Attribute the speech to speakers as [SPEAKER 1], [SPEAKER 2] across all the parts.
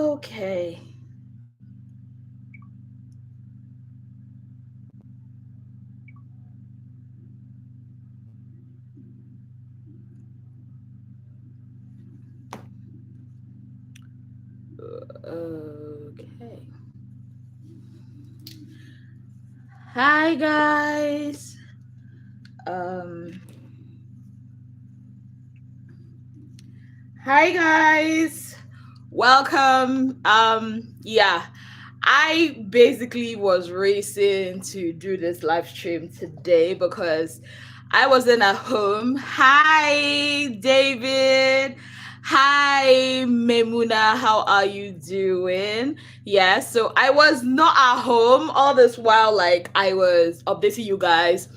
[SPEAKER 1] Okay. Okay. Hi guys. Um Hi guys. Welcome. Yeah. I basically was racing to do this live stream today because I wasn't at home. Hi David. Hi Memuna. How are you doing? Yeah, so I was not at home all this while, like I was updating you guys.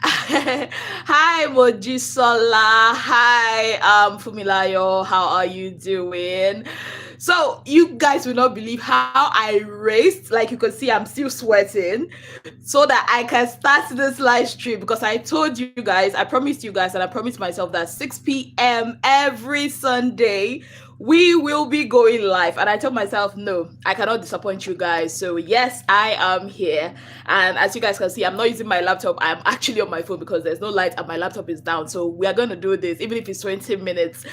[SPEAKER 1] Hi Mojisola. Hi Fumilayo. How are you doing? So you guys will not believe how I raced. Like you can see, I'm still sweating so that I can start this live stream because I told you guys, I promised you guys, and I promised myself that 6 p.m. every Sunday we will be going live. And I told myself, no, I cannot disappoint you guys. So yes, I am here. And as you guys can see, I'm not using my laptop. I'm actually on my phone because there's no light and my laptop is down. So we are going to do this, even if it's 20 minutes.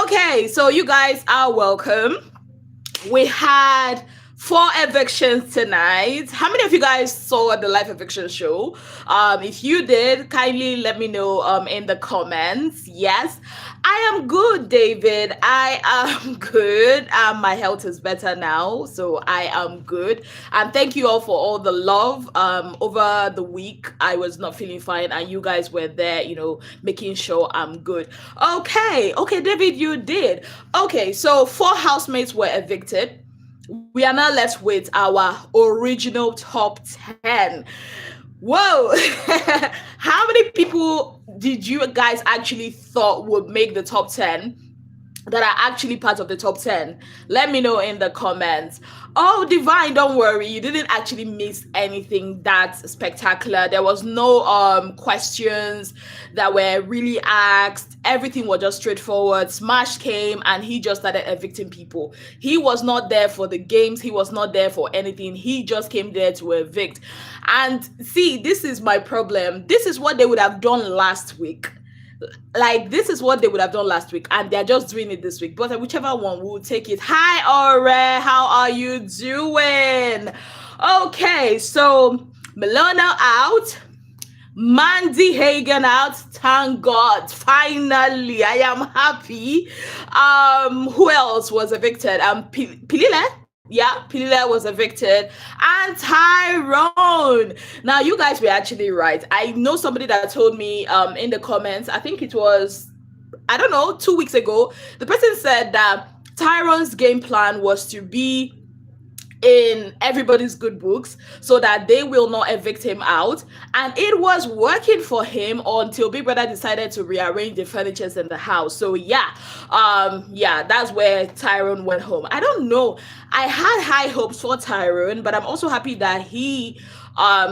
[SPEAKER 1] Okay, so you guys are welcome. We had 4 evictions tonight. How many of you guys saw the live eviction show? If you did, kindly let me know in the comments. Yes, I am good, David. I am good. My health is better now, so I am good. And thank you all for all the love. Over the week, I was not feeling fine, and you guys were there, making sure I'm good. Okay, David, you did. Okay, so 4 housemates were evicted. We are now left with our original top 10. Whoa! How many people did you guys actually thought would make the top 10 that are actually part of the top 10? Let me know in the comments. Oh, Divine, don't worry, you didn't actually miss anything that spectacular. There was no questions that were really asked. Everything was just straightforward. Smash came and he just started evicting people. He was not there for the games, he was not there for anything. He just came there to evict. And see, this is my problem. This is what they would have done last week. Like, this is what they would have done last week, and they're just doing it this week. But whichever one, we'll take it. Hi, Ore. How are you doing? Okay, so Milona out. Mandy Hagen out. Thank God. Finally, I am happy. Who else was evicted? Pilile. Yeah, Pilile was evicted. And Tyrone. Now, you guys were actually right. I know somebody that told me in the comments, I think it was, I don't know, 2 weeks ago, the person said that Tyrone's game plan was to be in everybody's good books so that they will not evict him out, and it was working for him until Big Brother decided to rearrange the furnitures in the house. So yeah, that's where Tyrone went home. I don't know, I had high hopes for Tyrone, but I'm also happy that he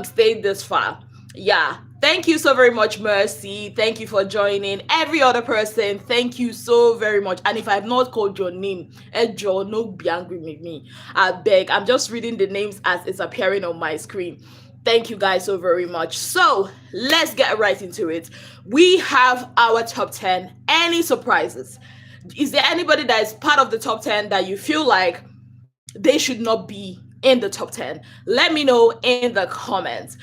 [SPEAKER 1] stayed this far. Yeah, thank you so very much, Mercy. Thank you for joining. Every other person, thank you so very much. And if I've not called your name, Joe, no be angry with me. I beg. I'm just reading the names as it's appearing on my screen. Thank you guys so very much. So let's get right into it. We have our top 10. Any surprises? Is there anybody that is part of the top 10 that you feel like they should not be in the top 10? Let me know in the comments.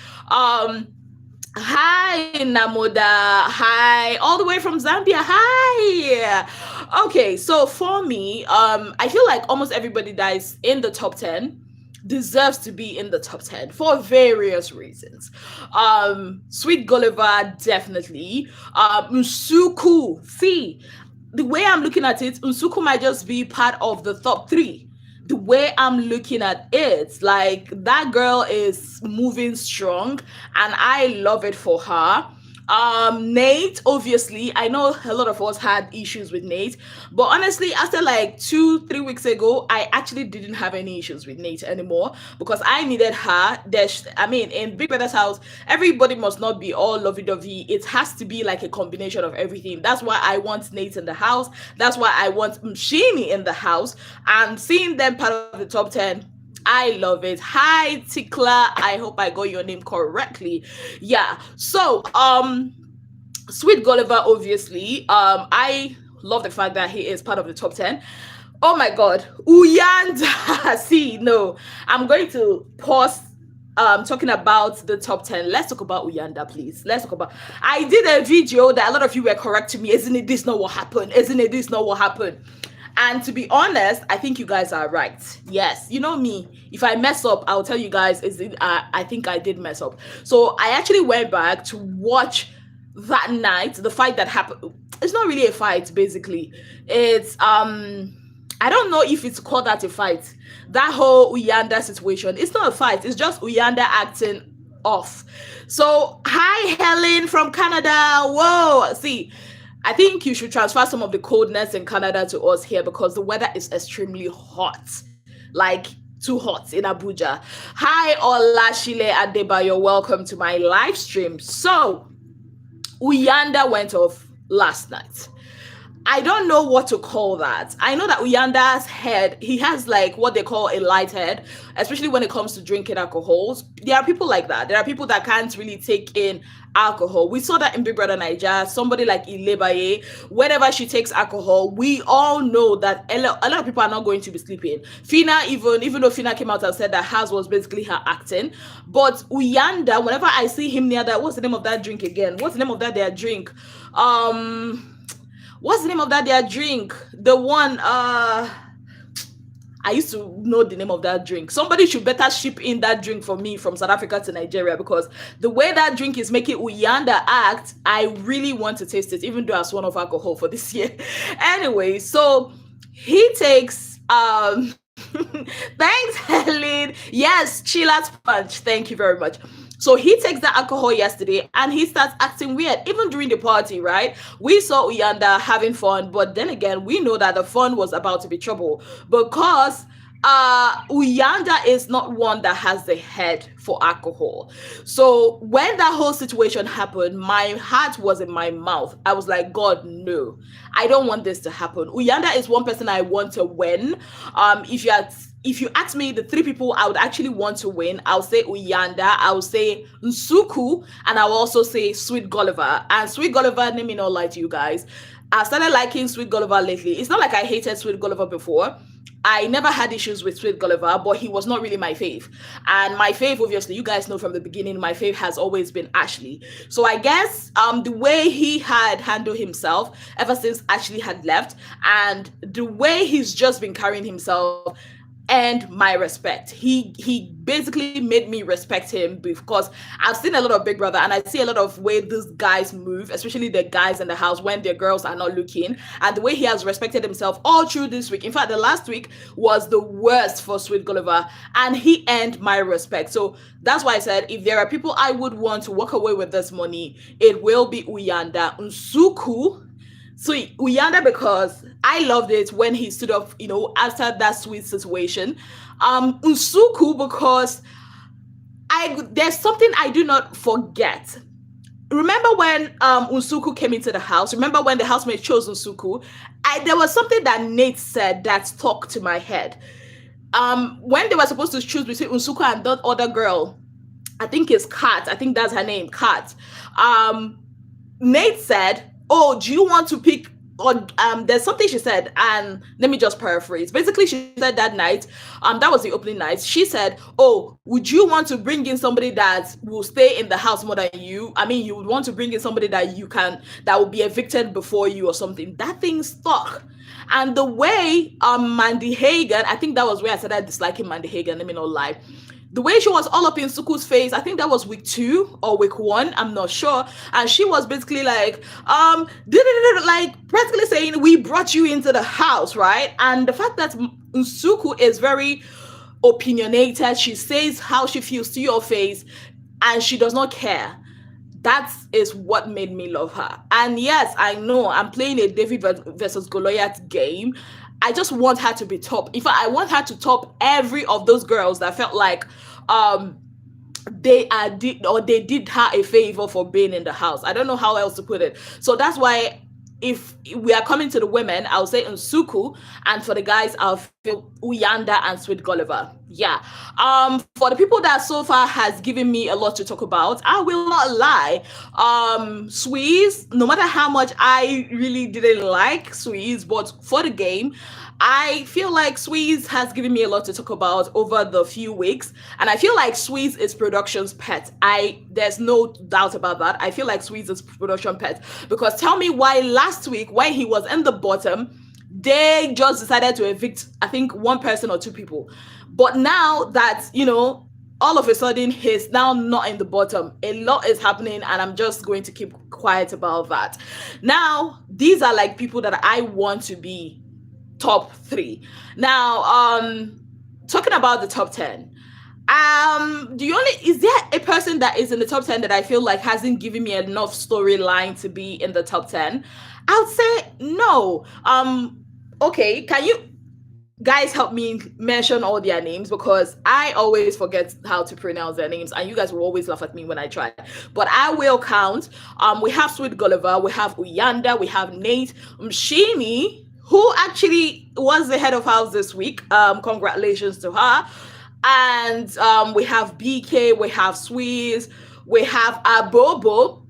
[SPEAKER 1] Hi, Namoda. Hi, all the way from Zambia. Hi. Okay, so for me, I feel like almost everybody that is in the top 10 deserves to be in the top 10 for various reasons. Sweet Gulliver, definitely. Nsuku. See, the way I'm looking at it, Nsuku might just be part of the top 3. The way I'm looking at it, like, that girl is moving strong and I love it for her. Nate, obviously, I know a lot of us had issues with Nate, but honestly, after like 2, 3 weeks ago, I actually didn't have any issues with Nate anymore because I needed her. I mean, in Big Brother's house, everybody must not be all lovey-dovey. It has to be like a combination of everything. That's why I want Nate in the house. That's why I want Mshini in the house. And seeing them part of the top 10, I love it. Hi, Tikla. I hope I got your name correctly. Yeah. So, Sweet Gulliver, obviously. I love the fact that he is part of the top 10. Oh my god. Uyanda. See, no. I'm going to pause talking about the top 10. Let's talk about Uyanda, please. Let's talk about. I did a video that a lot of you were correcting me. Isn't it this not what happened? Isn't it this not what happened? And to be honest, I think you guys are right. Yes, you know me. If I mess up, I'll tell you guys. I think I did mess up. So I actually went back to watch that night, the fight that happened. It's not really a fight, basically. It's I don't know if it's called that a fight. That whole Uyanda situation. It's not a fight. It's just Uyanda acting off. So hi Helen from Canada. Whoa, see. I think you should transfer some of the coldness in Canada to us here because the weather is extremely hot. Like, too hot in Abuja. Hi, Olashile Adebayo. Welcome to my live stream. So, Uyanda went off last night. I don't know what to call that. I know that Uyanda's head, he has like what they call a light head, especially when it comes to drinking alcohols. There are people like that. There are people that can't really take in alcohol. We saw that in Big Brother Naija. Somebody like Ilebaye, whenever she takes alcohol, we all know that a lot of people are not going to be sleeping. Fina, even though Fina came out and said that hers was basically her acting, but Uyanda, whenever I see him near that, what's the name of that drink again? What's the name of that their drink? What's the name of that their drink? The one, I used to know the name of that drink. Somebody should better ship in that drink for me from South Africa to Nigeria because the way that drink is making Uyanda act, I really want to taste it, even though I sworn off alcohol for this year. Anyway, so he takes, thanks, Helen. Yes, Chilla's Punch. Thank you very much. So he takes the alcohol yesterday and he starts acting weird, even during the party, right? We saw Uyanda having fun, but then again, we know that the fun was about to be trouble because Uyanda is not one that has the head for alcohol. So when that whole situation happened, my heart was in my mouth. I was like, God, no, I don't want this to happen. Uyanda is one person I want to win. If you ask me the three people I would actually want to win, I'll say Uyanda, I'll say Nsuku, and I'll also say Sweet Gulliver. And Sweet Gulliver, let me not lie to you guys, I started liking Sweet Gulliver lately. It's not like I hated Sweet Gulliver before. I never had issues with Sweet Gulliver, but he was not really my fave. And my fave, obviously, you guys know from the beginning, my fave has always been Ashley. So I guess the way he had handled himself ever since Ashley had left, and the way he's just been carrying himself, and my respect. He basically made me respect him because I've seen a lot of Big Brother and I see a lot of way these guys move, especially the guys in the house when their girls are not looking, and the way he has respected himself all through this week. In fact, the last week was the worst for Sweet Gulliver and he earned my respect. So that's why I said if there are people I would want to walk away with this money, it will be Uyanda. Nsuku, so Uyanda, because I loved it when he stood up, after that sweet situation. Nsuku, because there's something I do not forget. Remember when Nsuku came into the house? Remember when the housemaid chose Nsuku? There was something that Nate said that stuck to my head. When they were supposed to choose between Nsuku and that other girl, I think it's Kat. I think that's her name, Kat. Nate said, oh, do you want to pick, or there's something she said, and let me just paraphrase. Basically, she said that night, that was the opening night, she said, oh, would you want to bring in somebody that will stay in the house more than you? I mean, you would want to bring in somebody that will be evicted before you or something. That thing stuck. And the way Mandy Hagan, I think that was where I started disliking Mandy Hagan, let me not lie. The way she was all up in Nsuku's face, I think that was week 2 or week 1, I'm not sure. And she was basically like, practically saying, we brought you into the house, right? And the fact that Nsuku is very opinionated, she says how she feels to your face, and she does not care. That is what made me love her. And yes, I know I'm playing a David versus Goliath game. I just want her to be top. In fact, I want her to top every of those girls that felt like um they did her a favor for being in the house. I don't know how else to put it. So that's why if we are coming to the women, I'll say Nsuku, and for the guys, I'll feel Uyanda and Sweet Gulliver. Yeah. For the people that so far has given me a lot to talk about, I will not lie. Sweeze, no matter how much I really didn't like Sweeze, but for the game, I feel like Sweeze has given me a lot to talk about over the few weeks, and I feel like Sweeze is production's pet. There's no doubt about that. I feel like Sweeze is production pet, because tell me why last week when he was in the bottom, they just decided to evict, I think, one person or two people. But now that, all of a sudden he's now not in the bottom, a lot is happening, and I'm just going to keep quiet about that. Now, these are like people that I want to be top 3. Now, talking about the top 10, is there a person that is in the top 10 that I feel like hasn't given me enough storyline to be in the top 10? I would say no. Okay, can you guys help me mention all their names, because I always forget how to pronounce their names, and you guys will always laugh at me when I try. But I will count. We have Sweet Gulliver, we have Uyanda, we have Nate, Mshini, who actually was the head of house this week. Congratulations to her. And we have BK, we have Sweeze, we have Abobo.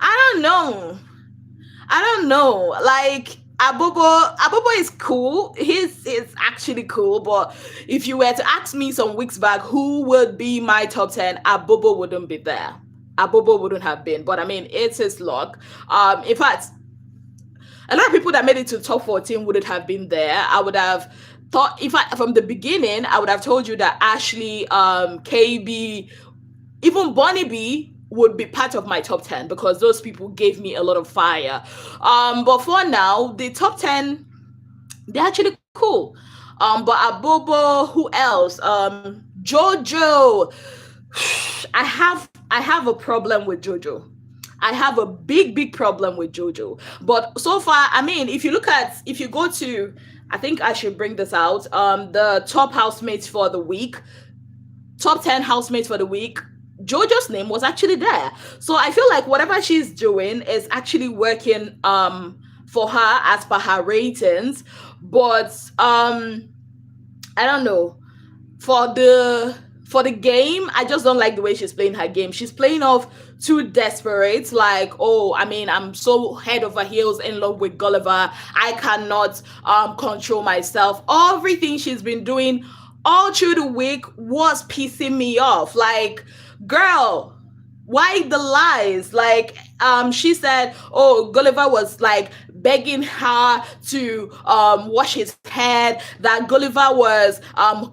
[SPEAKER 1] I don't know. Like, Abobo is cool. He's actually cool. But if you were to ask me some weeks back who would be my top 10, Abobo wouldn't be there. Abobo wouldn't have been. But I mean, it's his luck. In fact, a lot of people that made it to top 14 wouldn't have been there. I would have thought, from the beginning, I would have told you that Ashley, KB, even Bonnie B would be part of my top 10, because those people gave me a lot of fire. But for now, the top 10, they're actually cool. But Abobo, who else? Jojo. I have a problem with Jojo. I have a big problem with Jojo. But so far, I mean, if you go to, I think I should bring this out, the top housemates for the week, top 10 housemates for the week, Jojo's name was actually there. So I feel like whatever she's doing is actually working for her as per her ratings. But I don't know. For the game, I just don't like the way she's playing her game. She's playing off too desperate, like, oh, I mean, I'm so head over heels in love with Gulliver. I cannot control myself. Everything she's been doing all through the week was pissing me off. Like, girl, why the lies? Like, she said, oh, Gulliver was like begging her to wash his head, that Gulliver was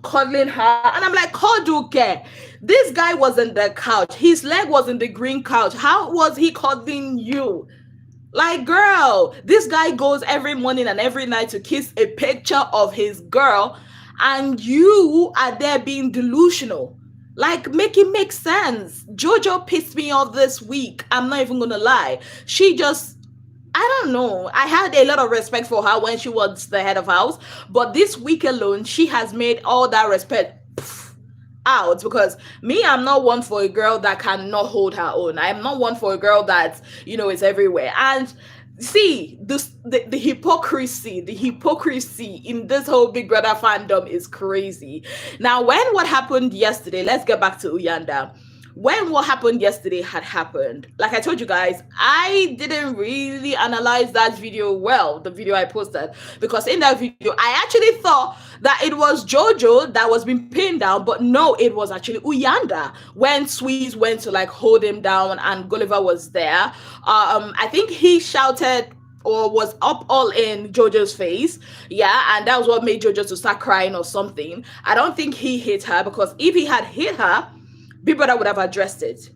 [SPEAKER 1] cuddling her. And I'm like, Koduke, this guy was on the couch. His leg was in the green couch. How was he cuddling you? Like, girl, this guy goes every morning and every night to kiss a picture of his girl, and you are there being delusional. Like, make it make sense. Jojo pissed me off this week. I'm not even gonna lie. She just, I don't know. I had a lot of respect for her when she was the head of house, but this week alone, she has made all that respect out, because me, I'm not one for a girl that cannot hold her own. I'm not one for a girl that, is everywhere. And see, the hypocrisy in this whole Big Brother fandom is crazy. Now, what happened yesterday, let's get back to Uyanda. When what happened yesterday had happened, like I told you guys, I didn't really analyze that video well, the video I posted, because in that video, I actually thought that it was Jojo that was being pinned down, but no, it was actually Uyanda when Sweeze went to like hold him down and Gulliver was there. I think he shouted or was up all in Jojo's face, yeah, and that was what made Jojo to start crying or something. I don't think he hit her, because if he had hit her, Big Brother would have addressed it.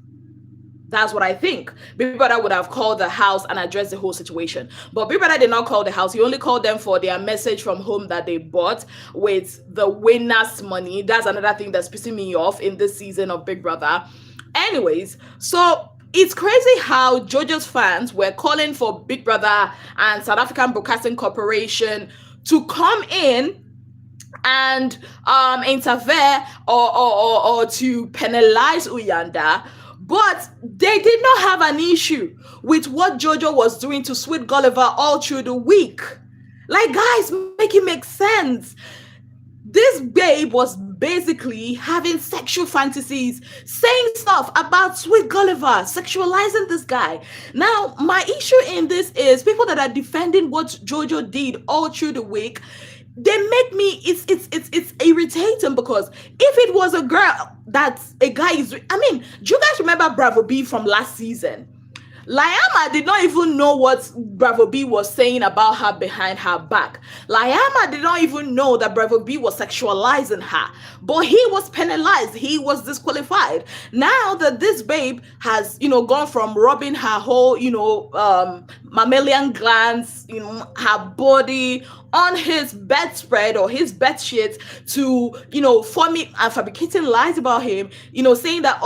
[SPEAKER 1] That's what I think. Big Brother would have called the house and addressed the whole situation. But Big Brother did not call the house. He only called them for their message from home that they bought with the winner's money. That's another thing that's pissing me off in this season of Big Brother. Anyways, so it's crazy how Jojo's fans were calling for Big Brother and South African Broadcasting Corporation to come in and interfere or to penalize Uyanda. But they did not have an issue with what Jojo was doing to Sweet Gulliver all through the week. Like, guys, make it make sense. This babe was basically having sexual fantasies, saying stuff about Sweet Gulliver, sexualizing this guy. Now, my issue in this is people that are defending what Jojo did all through the week. They make me it's irritating, because if it was a girl that a guy is, I mean, do you guys remember Bravo B from last season? Layama did not even know what Bravo B was saying about her behind her back. Layama did not even know that Bravo B was sexualizing her. But he was penalized. He was disqualified. Now that this babe has, gone from rubbing her whole, mammalian glands, her body on his bedspread or his bed sheet to, forming and fabricating lies about him, saying that,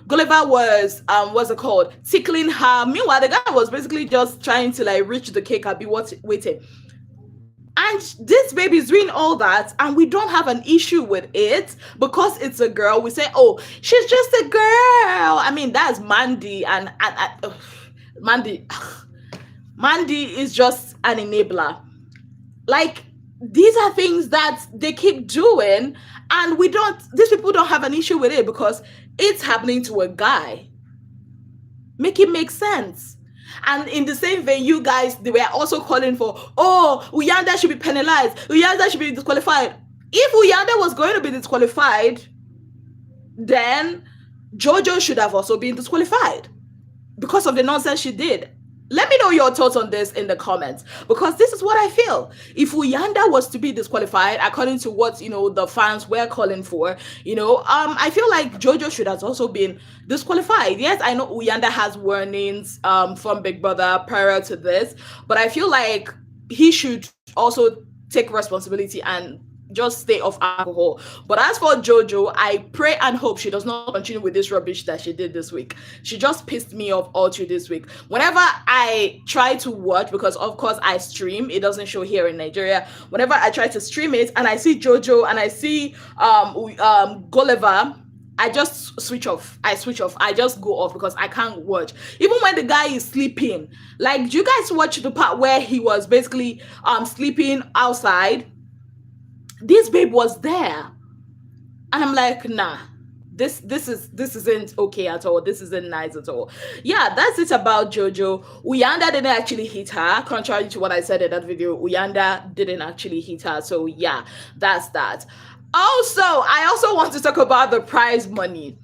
[SPEAKER 1] Gulliver was, what's it called, tickling her. Meanwhile, the guy was basically just trying to like reach the cake and be waiting. And this baby is doing all that, and we don't have an issue with it because it's a girl. We say, oh, she's just a girl. I mean, that's Mandy, and Mandy is just an enabler. Like, these are things that they keep doing, and these people don't have an issue with it because it's happening to a guy. Make it make sense. And in the same vein, you guys, they were also calling for, Uyanda should be penalized. Uyanda should be disqualified. If Uyanda was going to be disqualified, then Jojo should have also been disqualified because of the nonsense she did. Let me know your thoughts on this in the comments, because this is what I feel. If Uyanda was to be disqualified, according to what, the fans were calling for, I feel like Jojo should have also been disqualified. Yes, I know Uyanda has warnings from Big Brother prior to this, but I feel like he should also take responsibility and just stay off alcohol. But as for Jojo, I pray and hope she does not continue with this rubbish that she did this week. She just pissed me off all through this week. Whenever I try to watch, because of course I stream, it doesn't show here in Nigeria. Whenever I try to stream it and I see Jojo and I see Gulliver, I just switch off. I just go off because I can't watch. Even when the guy is sleeping. Like, do you guys watch the part where he was basically sleeping outside? This babe was there, and I'm like, nah, this isn't okay at all. This isn't nice at all. Yeah, that's it about Jojo. Uyanda didn't actually hit her, contrary to what I said in that video. Uyanda didn't actually hit her. So yeah, that's that. Also, I also want to talk about the prize money.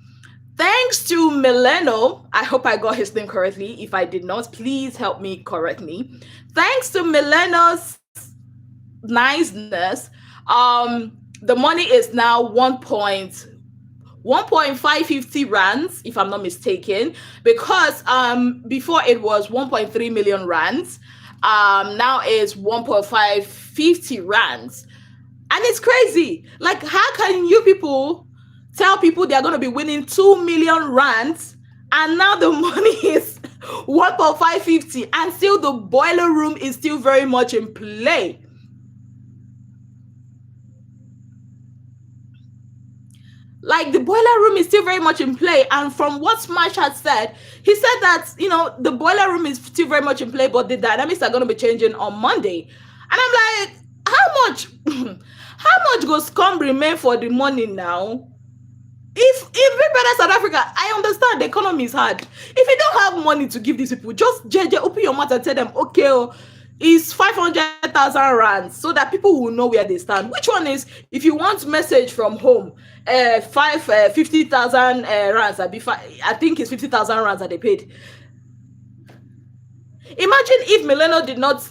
[SPEAKER 1] Thanks to Mileno, I hope I got his name correctly. If I did not, please help me correct me. Thanks to Mileno's niceness, the money is now 1.550 rands, if I'm not mistaken, because before it was 1.3 million rands. Now it's 1.550 rands. And it's crazy. Like, how can you people tell people they're going to be winning 2 million rands, and now the money is 1.550, and still the boiler room is still very much in play? Like, the boiler room is still very much in play. And from what Smash had said, he said that, the boiler room is still very much in play, but the dynamics are going to be changing on Monday. And I'm like, how much goes scum remain for the money now? If Big Brother South Africa, I understand the economy is hard. If you don't have money to give these people, just open your mouth and tell them, okay, it's 500,000 rands, so that people will know where they stand. Which one is, if you want message from home, 50,000 rands, I think it's 50,000 rands that they paid. Imagine if Mileno did not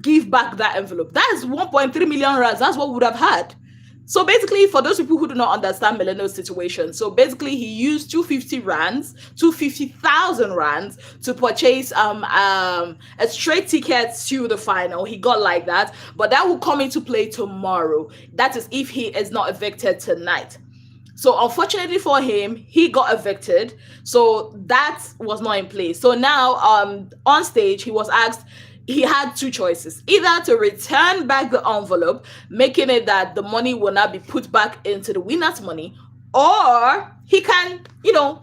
[SPEAKER 1] give back that envelope. That is 1.3 million rands. That's what we would have had. So basically, for those people who do not understand Mileno's situation, so basically he used 250,000 rands to purchase a straight ticket to the final. He got like that, but that will come into play tomorrow. That is if he is not evicted tonight. So unfortunately for him, he got evicted. So that was not in place. So now on stage he was asked, he had two choices: either to return back the envelope, making it that the money will not be put back into the winner's money, or he can,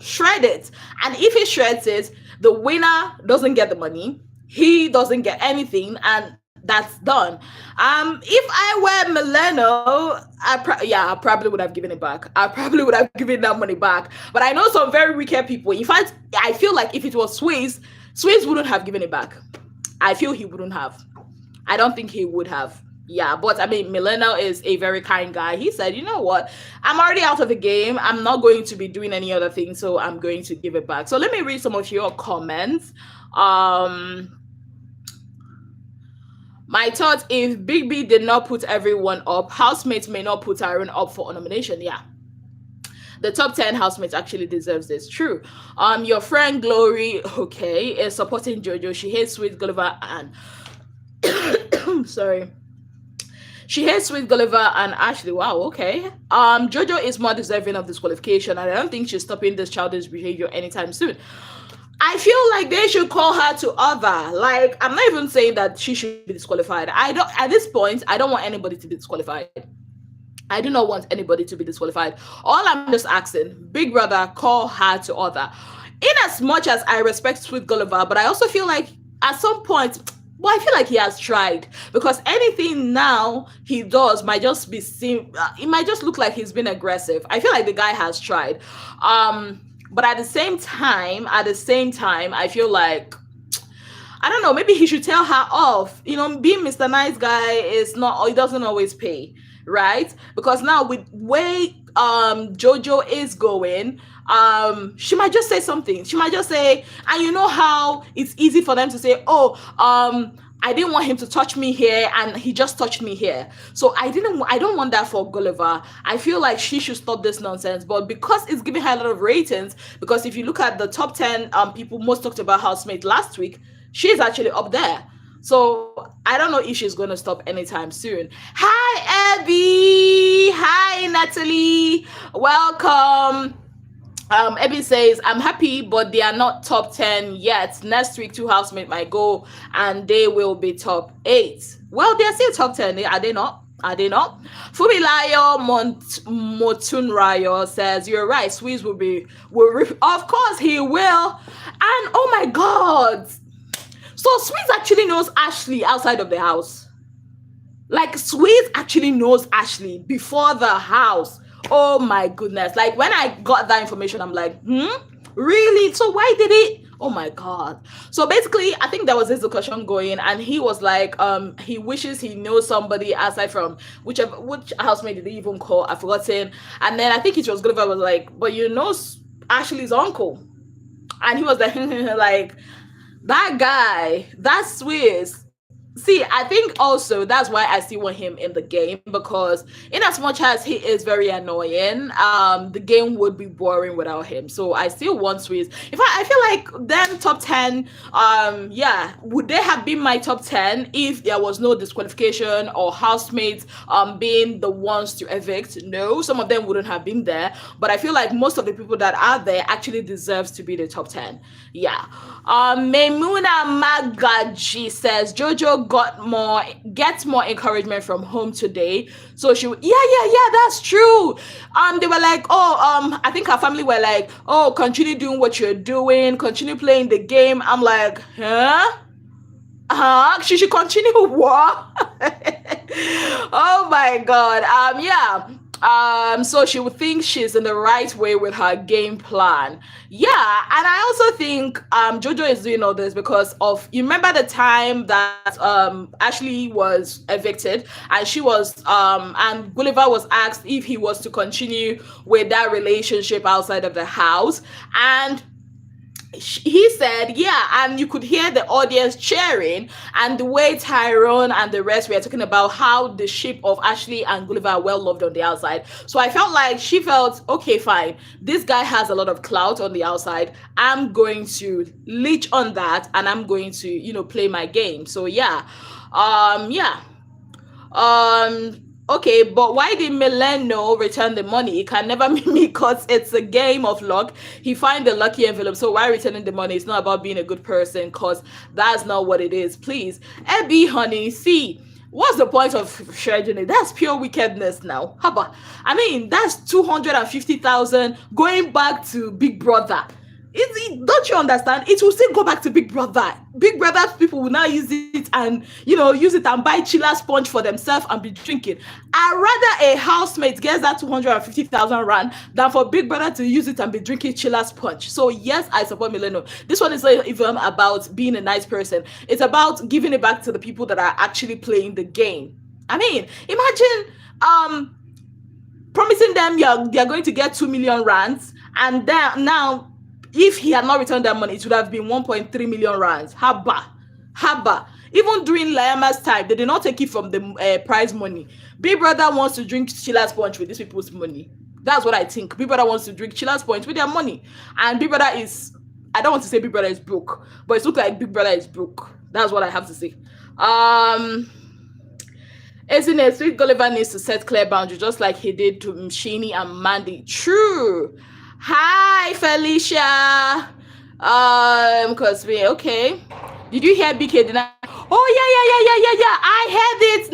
[SPEAKER 1] shred it. And if he shreds it, the winner doesn't get the money, he doesn't get anything, and that's done. If I were Millennial, I probably would have given it back. I probably would have given that money back. But I know some very wicked people. In fact, I feel like if it was Swiss wouldn't have given it back. I feel he wouldn't have. I don't think he would have. Yeah, but I mean, Millennial is a very kind guy. He said, you know what? I'm already out of the game. I'm not going to be doing any other thing, so I'm going to give it back. So let me read some of your comments. My thought: if Big B did not put everyone up, housemates may not put Aaron up for a nomination. Yeah. The top 10 housemates actually deserves this. True. Your friend Glory, okay, is supporting Jojo. She hates Sweet Gulliver and sorry. She hates Sweet Gulliver and Ashley. Wow, okay. Jojo is more deserving of disqualification, and I don't think she's stopping this childish behavior anytime soon. I feel like they should call her to order. Like, I'm not even saying that she should be disqualified. At this point, I don't want anybody to be disqualified. I do not want anybody to be disqualified. All I'm just asking, Big Brother, call her to order. In as much as I respect Sweet Gulliver, but I also feel like at some point, I feel like he has tried, because anything now he does might just be it might just look like he's been aggressive. I feel like the guy has tried. But at the same time, I feel like, I don't know, maybe he should tell her off. Being Mr. Nice Guy it doesn't always pay, right? Because now with way Jojo is going, she might just say something. She might just say, and you know how it's easy for them to say, I didn't want him to touch me here, and he just touched me here. So I don't want that for Gulliver. I feel like she should stop this nonsense. But because it's giving her a lot of ratings, because if you look at the top 10 people most talked about housemate last week, she's actually up there. So I don't know if she's going to stop anytime soon. Hi, Abby. Hi, Natalie. Welcome. Abby says, I'm happy, but they are not top 10 yet. Next week, 2 housemates might go, and they will be top 8. Well, they are still top 10. Are they not? Fumilayo Motunrayo says, you're right. Swiss will of course he will. And oh my God. So Swiss actually knows Ashley outside of the house. Like, Swiss actually knows Ashley before the house. Oh my goodness. Like, when I got that information, I'm like, really? So why did it? Oh my God. So basically, I think there was this discussion going, and he was like, he wishes he knows somebody aside from which housemate did he even call? I've forgotten. And then I think it was Gulliver was like, but you know Ashley's uncle. And he was like, like, that guy, that's Swiss. See, I think also that's why I still want him in the game, because in as much as he is very annoying, the game would be boring without him. So I still want Swiss. In fact, I feel like them top 10, would they have been my top 10 if there was no disqualification or housemates being the ones to evict? No, some of them wouldn't have been there, but I feel like most of the people that are there actually deserves to be the top 10. Yeah. Memuna Magaji says Jojo gets more encouragement from home today. So she that's true. They were like, I think her family were like, continue doing what you're doing, continue playing the game. I'm like, she should continue what? Oh my God. So she would think she's in the right way with her game plan. Yeah, and I also think Jojo is doing all this because of, you remember the time that Ashley was evicted, and she was and Gulliver was asked if he was to continue with that relationship outside of the house, and he said, yeah, and you could hear the audience cheering, and the way Tyrone and the rest were talking about how the ship of Ashley and Gulliver are well loved on the outside. So I felt like she felt, okay, fine, this guy has a lot of clout on the outside. I'm going to leech on that, and I'm going to, play my game. So Okay, but why did Mileno return the money? It can never be me because it's a game of luck. He find the lucky envelope. So why returning the money? It's not about being a good person because that's not what it is. Please. Abby, honey, see, what's the point of sharing it? That's pure wickedness now. Haba. I mean, that's 250,000 going back to Big Brother. Don't you understand? It will still go back to Big Brother. Big Brother people will now use it and use it and buy chiller sponge for themselves and be drinking. I rather a housemate gets that 250,000 rand than for Big Brother to use it and be drinking chiller sponge. So yes, I support Mileno. This one is not even about being a nice person. It's about giving it back to the people that are actually playing the game. I mean, imagine promising them they're going to get 2 million rands, and then now if he had not returned that money, it would have been 1.3 million rands. Haba. Even during Layama's time, they did not take it from the prize money. Big Brother wants to drink Chilla Sponge with these people's money. That's what I think. Big Brother wants to drink Chilla Sponge with their money. And Big Brother is, I don't want to say Big Brother is broke, but it looks like Big Brother is broke. That's what I have to say. Isn't it? Sweet Gulliver needs to set clear boundaries just like he did to Mshini and Mandy. True. Hi, Felicia. Cause we okay. Did you hear BK deny? Oh yeah. I heard it.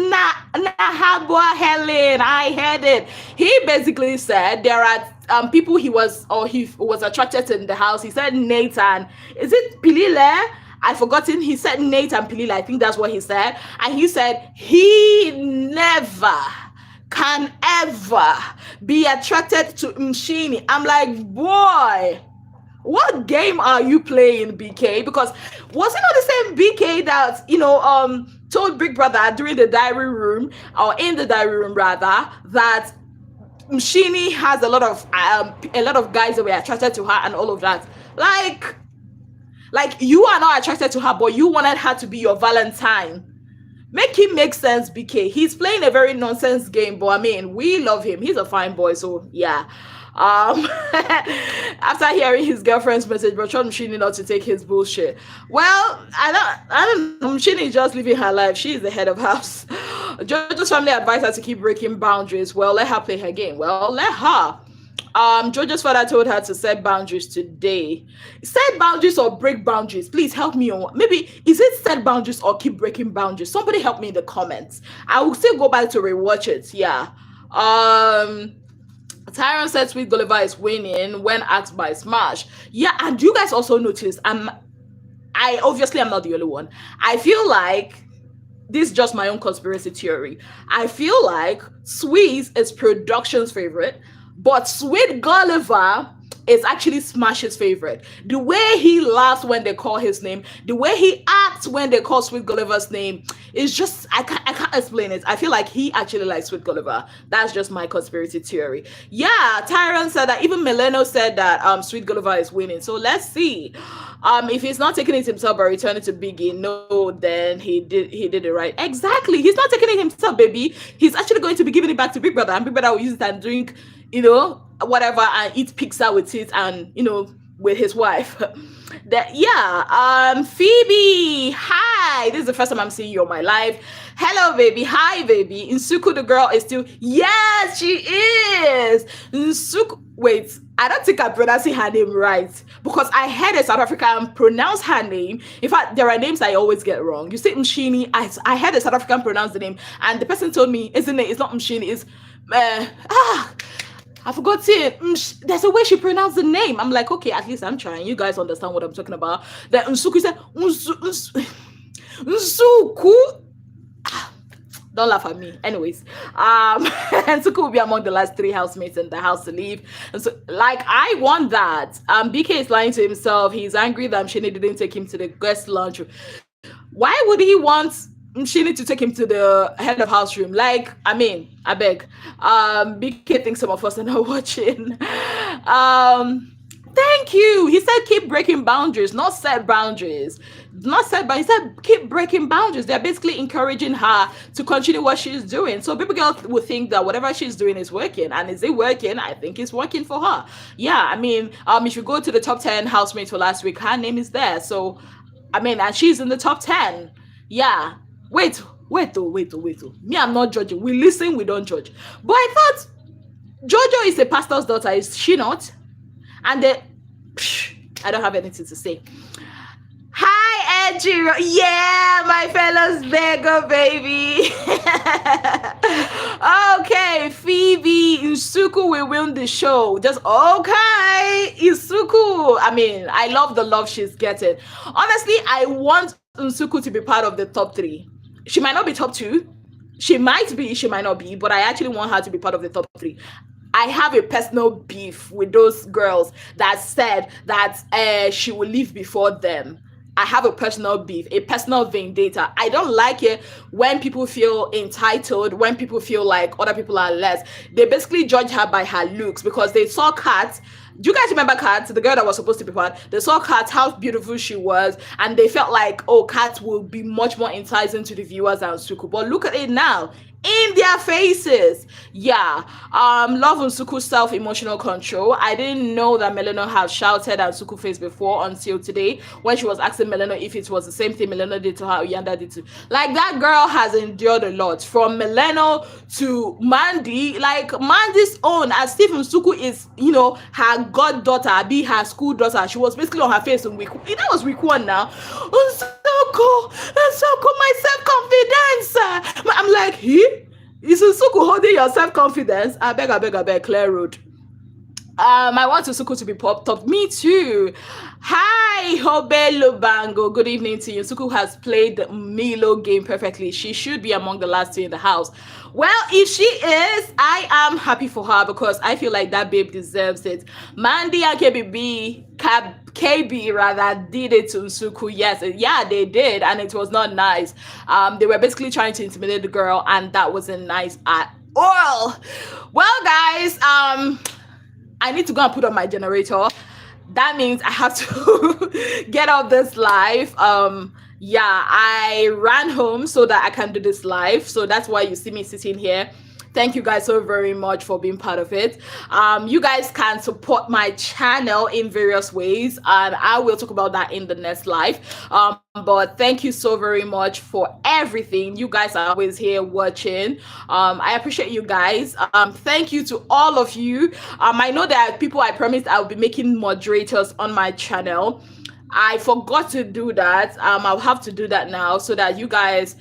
[SPEAKER 1] Habwa Helen. I heard it. He basically said there are people he was attracted to in the house. He said Nathan. Is it Pilile? I've forgotten. He said Nate and Pilila. I think that's what he said. And he said he never can ever be attracted to Mshini. I'm like, boy, what game are you playing, BK? Because was it not the same BK that, told Big Brother during the diary room, or in the diary room rather, that Mshini has a lot of guys that were attracted to her and all of that? Like you are not attracted to her, but you wanted her to be your Valentine. Make him make sense, BK. He's playing a very nonsense game, but I mean, we love him. He's a fine boy, so yeah. After hearing his girlfriend's message, but told Mshini not to take his bullshit. Well, I don't know. Mshini is just living her life. She is the head of house. Jojo's family advised her to keep breaking boundaries. Well, let her play her game. Well, let her. Jojo's father told her to set boundaries today. Set boundaries or break boundaries? Please help me on. Maybe is it set boundaries or keep breaking boundaries? Somebody help me in the comments. I will still go back to rewatch it. Yeah. Tyron said Sweet Gulliver is winning when asked by Smash. Yeah, and you guys also noticed. I obviously am not the only one. I feel like this is just my own conspiracy theory. I feel like Sweet is production's favorite, but Sweet Gulliver is actually Smash's favorite. The way he laughs when they call his name, the way he acts when they call Sweet Gulliver's name, is just, I can't explain it. I feel like he actually likes Sweet Gulliver. That's just my conspiracy theory. Yeah, Tyron said that. Even Mileno said that Sweet Gulliver is winning. So let's see. If he's not taking it himself but returning to Biggie, no, then he did it right. Exactly. He's not taking it himself, baby. He's actually going to be giving it back to Big Brother, and Big Brother will use it and drink, whatever, and eat pizza with it, and with his wife. Phoebe, hi. This is the first time I'm seeing you on my live. Hello, baby. Hi, baby. Nsuku, the girl, is still, yes, she is. Nsuku, wait, I don't think I'm pronouncing her name right, because I heard a South African pronounce her name. In fact, there are names I always get wrong. You say Mshini, I heard a South African pronounce the name, and the person told me, isn't it? It's not Mshini, it's I forgot it. There's a way she pronounced the name. I'm like, okay, at least I'm trying. You guys understand what I'm talking about. Then Nsuku said, Nsuku. Don't laugh at me. Anyways, Nsuku will be among the last 3 housemates in the house to leave. And so, I want that. BK is lying to himself. He's angry that Mshini didn't take him to the guest lounge. Why would he want Mshini to take him to the head of house room? I beg. BK thinks some of us are not watching. Thank you. He said keep breaking boundaries, not set boundaries. Not set, but he said keep breaking boundaries. They're basically encouraging her to continue what she's doing. So Baby Girl would think that whatever she's doing is working. And is it working? I think it's working for her. Yeah, if you go to the top 10 housemates for last week, her name is there. So, and she's in the top 10. Yeah. Wait, Wait. Me, I'm not judging. We listen, we don't judge. But I thought Jojo is a pastor's daughter, is she not? And then I don't have anything to say. Hi, Ejiro. Yeah, my fellows beggar, baby. Okay, Phoebe, Nsuku will win the show. Just okay, Nsuku. I mean, I love the love she's getting. Honestly, I want Nsuku to be part of the top 3. She might not be top 2. She might be, she might not be, but I actually want her to be part of the top 3. I have a personal beef with those girls that said that she will leave before them. I have a personal beef, a personal vendetta. I don't like it when people feel entitled, when people feel like other people are less. They basically judge her by her looks because they saw Kat. Do you guys remember Kat, the girl that was supposed to be part? They saw Kat, how beautiful she was, and they felt like, oh, Kat will be much more enticing to the viewers than Nsuku. But look at it now. In their faces. Yeah. Love Nsuku's self-emotional control. I didn't know that Meleno had shouted at Nsuku's face before until today when she was asking Meleno if it was the same thing Meleno did to her, Uyanda did to. Like, that girl has endured a lot. From Meleno to Mandy, like Mandy's own, as if Nsuku is, you know, her goddaughter, be her school daughter. She was basically on her face in week. That was week 1 now. Nsuku, my self-confidence. I'm like, is Nsuku holding your self-confidence? I beg, clear road. I want Nsuku to be popped up. Me too. Hi, Hobelo Bango. Good evening to you. Nsuku has played the Milo game perfectly. She should be among the last 2 in the house. Well, if she is, I am happy for her because I feel like that babe deserves it. Mandy and KB rather did it to Nsuku. Yes, yeah, they did, and it was not nice. They were basically trying to intimidate the girl, and that wasn't nice at all. Well, guys, I need to go and put on my generator. That means I have to get off this live. Yeah, I ran home so that I can do this live. So that's why you see me sitting here. Thank you guys so very much for being part of it. You guys can support my channel in various ways, and I will talk about that in the next live. But thank you so very much for everything. You guys are always here watching. I appreciate you guys. Thank you to all of you. I know there are people I promised I'll be making moderators on my channel. I forgot to do that. I'll have to do that now so that you guys.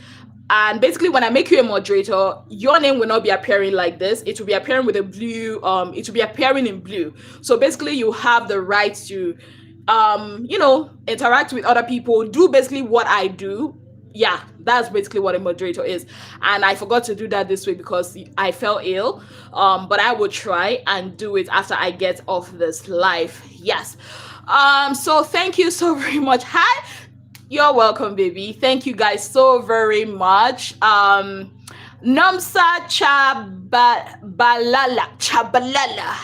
[SPEAKER 1] And basically, when I make you a moderator, your name will not be appearing like this. It will be appearing with a blue, it will be appearing in blue. So basically, you have the right to, you know, interact with other people, do basically what I do. Yeah, that's basically what a moderator is. And I forgot to do that this week because I fell ill. But I will try and do it after I get off this live. Yes. So thank you so very much. Hi. You're welcome, baby. Thank you guys so very much. Namsa Chabalala.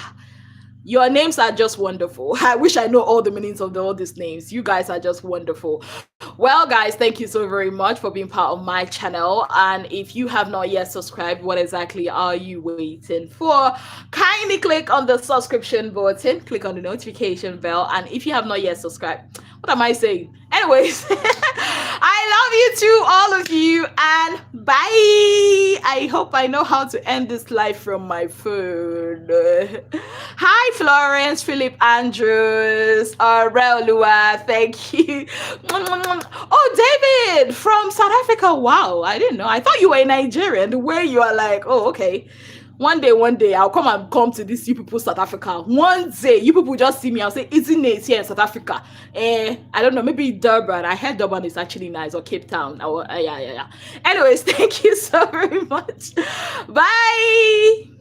[SPEAKER 1] Your names are just wonderful. I wish I know all the meanings of all these names. You guys are just wonderful. Well, guys, thank you so very much for being part of my channel. And if you have not yet subscribed, what exactly are you waiting for? Kindly click on the subscription button, click on the notification bell. And if you have not yet subscribed, what am I saying? Anyways, I love you too, all of you, and bye. I hope I know how to end this live from my phone. Hi, Florence, Philip Andrews, Aurelua, thank you. Oh, David from South Africa. Wow, I didn't know. I thought you were in Nigeria. The way you are like, oh, okay. One day, I'll come to this you people South Africa. One day, you people just see me. I'll say, isn't it here in South Africa? I don't know, maybe Durban. I heard Durban is actually nice, or Cape Town. Yeah. Anyways, thank you so very much. Bye.